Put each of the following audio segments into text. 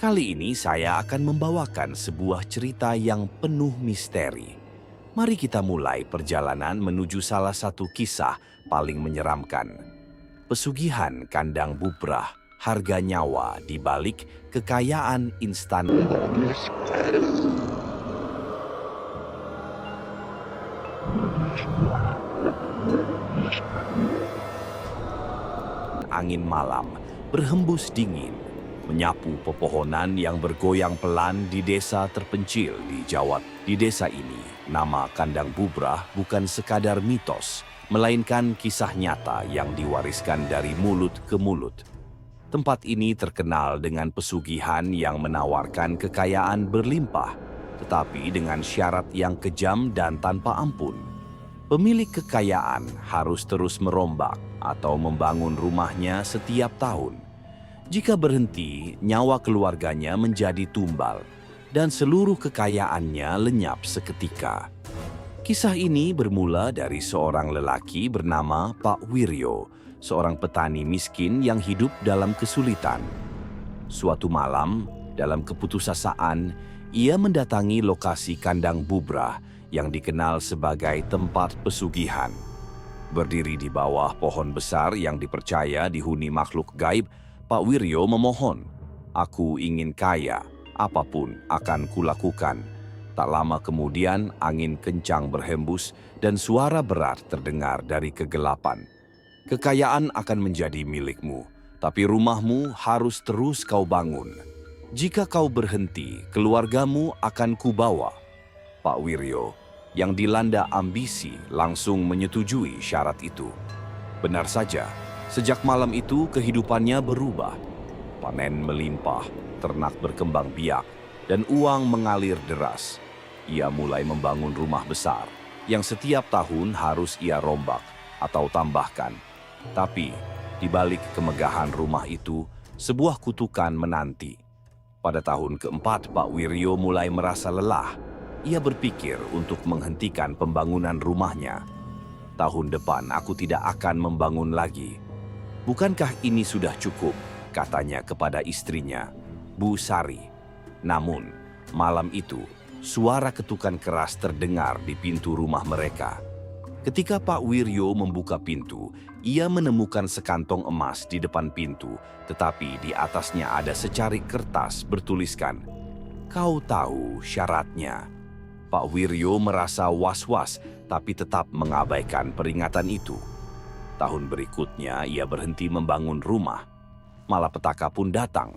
Kali ini saya akan membawakan sebuah cerita yang penuh misteri. Mari kita mulai perjalanan menuju salah satu kisah paling menyeramkan. Pesugihan kandang bubrah, harga nyawa di balik kekayaan instan. Angin malam berhembus dingin, menyapu pepohonan yang bergoyang pelan di desa terpencil di Jawa. Di desa ini, nama kandang bubrah bukan sekadar mitos, melainkan kisah nyata yang diwariskan dari mulut ke mulut. Tempat ini terkenal dengan pesugihan yang menawarkan kekayaan berlimpah, tetapi dengan syarat yang kejam dan tanpa ampun. Pemilik kekayaan harus terus merombak atau membangun rumahnya setiap tahun. Jika berhenti, nyawa keluarganya menjadi tumbal dan seluruh kekayaannya lenyap seketika. Kisah ini bermula dari seorang lelaki bernama Pak Wiryo, seorang petani miskin yang hidup dalam kesulitan. Suatu malam, dalam keputusasaan, ia mendatangi lokasi kandang bubrah yang dikenal sebagai tempat pesugihan. Berdiri di bawah pohon besar yang dipercaya dihuni makhluk gaib, Pak Wiryo memohon, "Aku ingin kaya, apapun akan kulakukan." Tak lama kemudian angin kencang berhembus dan suara berat terdengar dari kegelapan. "Kekayaan akan menjadi milikmu, tapi rumahmu harus terus kau bangun. Jika kau berhenti, keluargamu akan kubawa." Pak Wiryo yang dilanda ambisi langsung menyetujui syarat itu. Benar saja, sejak malam itu kehidupannya berubah. Panen melimpah, ternak berkembang biak, dan uang mengalir deras. Ia mulai membangun rumah besar yang setiap tahun harus ia rombak atau tambahkan. Tapi di balik kemegahan rumah itu, sebuah kutukan menanti. Pada tahun keempat, Pak Wiryo mulai merasa lelah. Ia berpikir untuk menghentikan pembangunan rumahnya. "Tahun depan aku tidak akan membangun lagi. Bukankah ini sudah cukup?" katanya kepada istrinya, Bu Sari. Namun, malam itu, suara ketukan keras terdengar di pintu rumah mereka. Ketika Pak Wiryo membuka pintu, ia menemukan sekantong emas di depan pintu, tetapi di atasnya ada secari kertas bertuliskan, "Kau tahu syaratnya." Pak Wiryo merasa was-was, tapi tetap mengabaikan peringatan itu. Tahun berikutnya, ia berhenti membangun rumah. Malapetaka pun datang.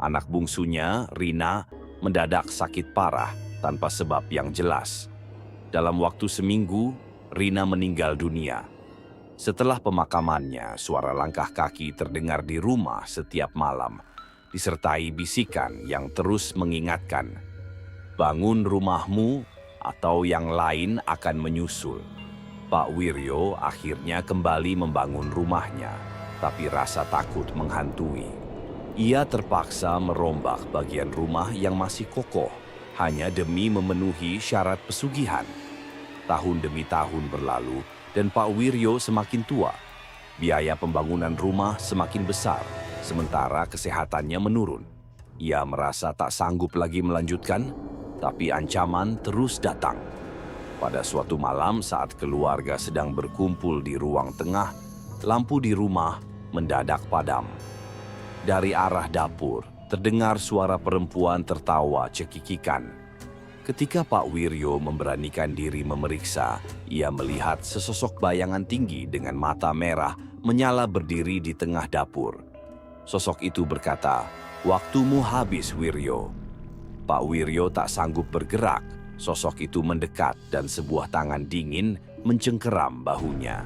Anak bungsunya, Rina, mendadak sakit parah tanpa sebab yang jelas. Dalam waktu seminggu, Rina meninggal dunia. Setelah pemakamannya, suara langkah kaki terdengar di rumah setiap malam, disertai bisikan yang terus mengingatkan, "Bangun rumahmu atau yang lain akan menyusul." Pak Wiryo akhirnya kembali membangun rumahnya, tapi rasa takut menghantui. Ia terpaksa merombak bagian rumah yang masih kokoh, hanya demi memenuhi syarat pesugihan. Tahun demi tahun berlalu, dan Pak Wiryo semakin tua. Biaya pembangunan rumah semakin besar, sementara kesehatannya menurun. Ia merasa tak sanggup lagi melanjutkan, tapi ancaman terus datang. Pada suatu malam saat keluarga sedang berkumpul di ruang tengah, lampu di rumah mendadak padam. Dari arah dapur, terdengar suara perempuan tertawa cekikikan. Ketika Pak Wiryo memberanikan diri memeriksa, ia melihat sesosok bayangan tinggi dengan mata merah menyala berdiri di tengah dapur. Sosok itu berkata, "Waktumu habis, Wiryo." Pak Wiryo tak sanggup bergerak. Sosok itu mendekat dan sebuah tangan dingin mencengkeram bahunya.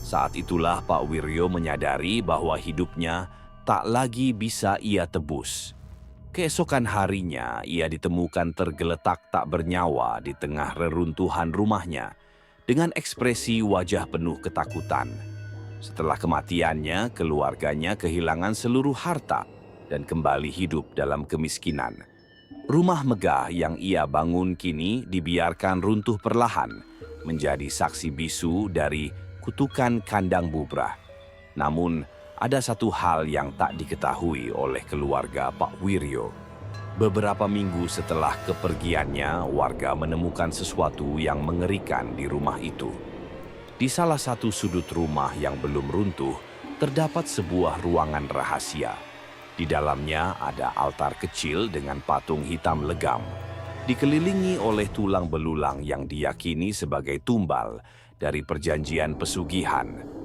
Saat itulah Pak Wiryo menyadari bahwa hidupnya tak lagi bisa ia tebus. Keesokan harinya, ia ditemukan tergeletak tak bernyawa di tengah reruntuhan rumahnya dengan ekspresi wajah penuh ketakutan. Setelah kematiannya, keluarganya kehilangan seluruh harta dan kembali hidup dalam kemiskinan. Rumah megah yang ia bangun kini dibiarkan runtuh perlahan, menjadi saksi bisu dari kutukan kandang bubrah. Namun, ada satu hal yang tak diketahui oleh keluarga Pak Wiryo. Beberapa minggu setelah kepergiannya, warga menemukan sesuatu yang mengerikan di rumah itu. Di salah satu sudut rumah yang belum runtuh, terdapat sebuah ruangan rahasia. Di dalamnya ada altar kecil dengan patung hitam legam, dikelilingi oleh tulang belulang yang diyakini sebagai tumbal dari perjanjian pesugihan.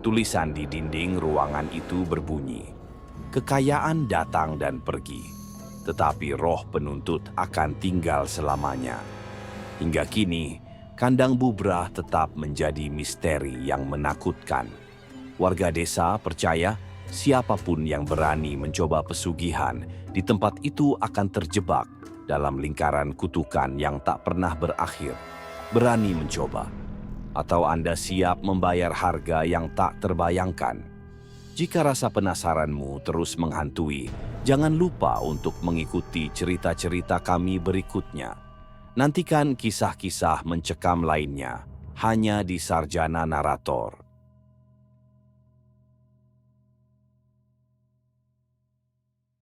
Tulisan di dinding ruangan itu berbunyi, "Kekayaan datang dan pergi, tetapi roh penuntut akan tinggal selamanya." Hingga kini, kandang Bubrah tetap menjadi misteri yang menakutkan. Warga desa percaya siapapun yang berani mencoba pesugihan di tempat itu akan terjebak dalam lingkaran kutukan yang tak pernah berakhir. Berani mencoba? Atau Anda siap membayar harga yang tak terbayangkan? Jika rasa penasaranmu terus menghantui, jangan lupa untuk mengikuti cerita-cerita kami berikutnya. Nantikan kisah-kisah mencekam lainnya hanya di Sarjana Narator.